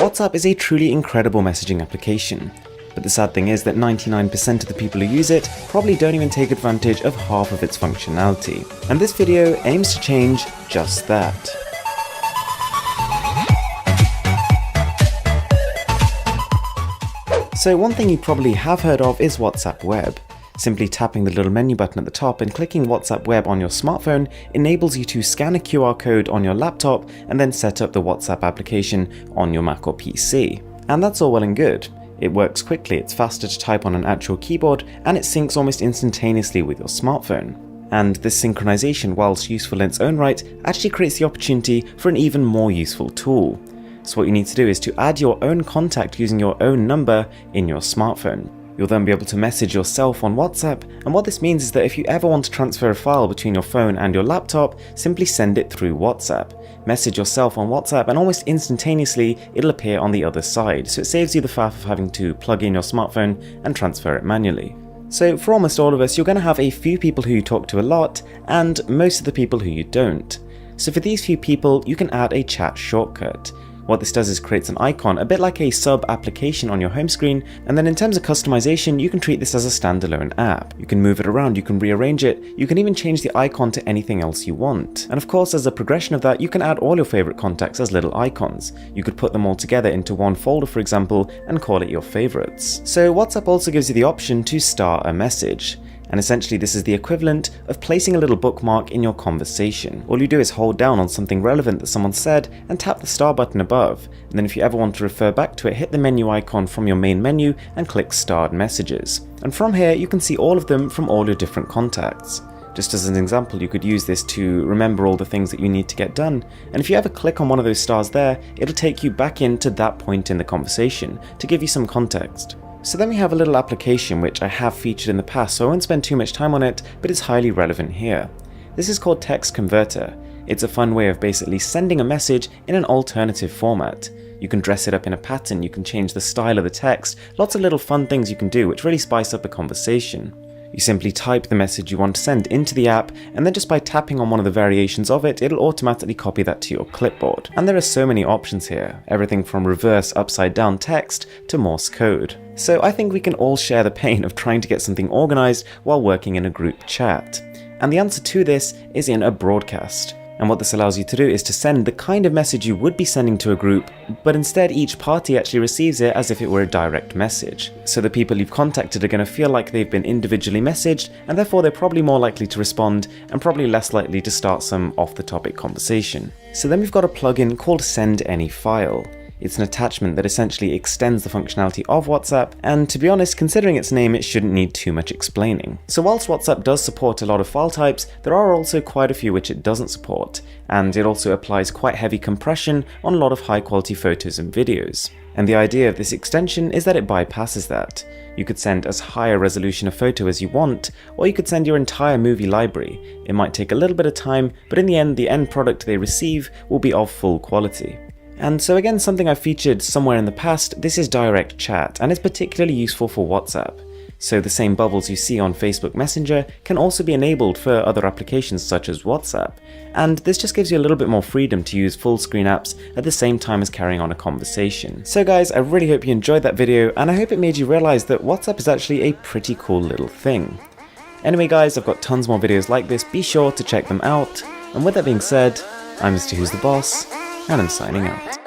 WhatsApp is a truly incredible messaging application. But the sad thing is that 99% of the people who use it probably don't even take advantage of half of its functionality. And this video aims to change just that. So one thing you probably have heard of is WhatsApp Web. Simply tapping the little menu button at the top and clicking WhatsApp Web on your smartphone enables you to scan a QR code on your laptop and then set up the WhatsApp application on your Mac or PC. And that's all well and good. It works quickly, it's faster to type on an actual keyboard, and it syncs almost instantaneously with your smartphone. And this synchronization, whilst useful in its own right, actually creates the opportunity for an even more useful tool. So what you need to do is to add your own contact using your own number in your smartphone. You'll then be able to message yourself on WhatsApp, and what this means is that if you ever want to transfer a file between your phone and your laptop, simply send it through WhatsApp. Message yourself on WhatsApp and almost instantaneously it'll appear on the other side, so it saves you the faff of having to plug in your smartphone and transfer it manually. So for almost all of us, you're going to have a few people who you talk to a lot, and most of the people who you don't. So for these few people, you can add a chat shortcut. What this does is creates an icon, a bit like a sub-application on your home screen, and then in terms of customization, you can treat this as a standalone app. You can move it around, you can rearrange it, you can even change the icon to anything else you want. And of course, as a progression of that, you can add all your favorite contacts as little icons. You could put them all together into one folder, for example, and call it your favorites. So WhatsApp also gives you the option to star a message. And essentially this is the equivalent of placing a little bookmark in your conversation. All you do is hold down on something relevant that someone said and tap the star button above, and then if you ever want to refer back to it, hit the menu icon from your main menu and click starred messages. And from here you can see all of them from all your different contacts. Just as an example, you could use this to remember all the things that you need to get done, and if you ever click on one of those stars there, it'll take you back into that point in the conversation to give you some context. So then we have a little application which I have featured in the past, so I won't spend too much time on it, but it's highly relevant here. This is called Text Converter. It's a fun way of basically sending a message in an alternative format. You can dress it up in a pattern, you can change the style of the text, lots of little fun things you can do which really spice up a conversation. You simply type the message you want to send into the app, and then just by tapping on one of the variations of it, it'll automatically copy that to your clipboard. And there are so many options here, everything from reverse upside down text to Morse code. So I think we can all share the pain of trying to get something organized while working in a group chat. And the answer to this is in a broadcast. And what this allows you to do is to send the kind of message you would be sending to a group, but instead each party actually receives it as if it were a direct message. So the people you've contacted are going to feel like they've been individually messaged, and therefore they're probably more likely to respond and probably less likely to start some off-the-topic conversation. So then we've got a plugin called Send Any File. It's an attachment that essentially extends the functionality of WhatsApp, and to be honest, considering its name, it shouldn't need too much explaining. So whilst WhatsApp does support a lot of file types, there are also quite a few which it doesn't support, and it also applies quite heavy compression on a lot of high quality photos and videos. And the idea of this extension is that it bypasses that. You could send as high a resolution a photo as you want, or you could send your entire movie library. It might take a little bit of time, but in the end product they receive will be of full quality. And so again, something I've featured somewhere in the past, this is direct chat, and it's particularly useful for WhatsApp. So the same bubbles you see on Facebook Messenger can also be enabled for other applications such as WhatsApp. And this just gives you a little bit more freedom to use full screen apps at the same time as carrying on a conversation. So guys, I really hope you enjoyed that video, and I hope it made you realize that WhatsApp is actually a pretty cool little thing. Anyway guys, I've got tons more videos like this, be sure to check them out. And with that being said, I'm Mr. Who's the Boss, and I'm signing out.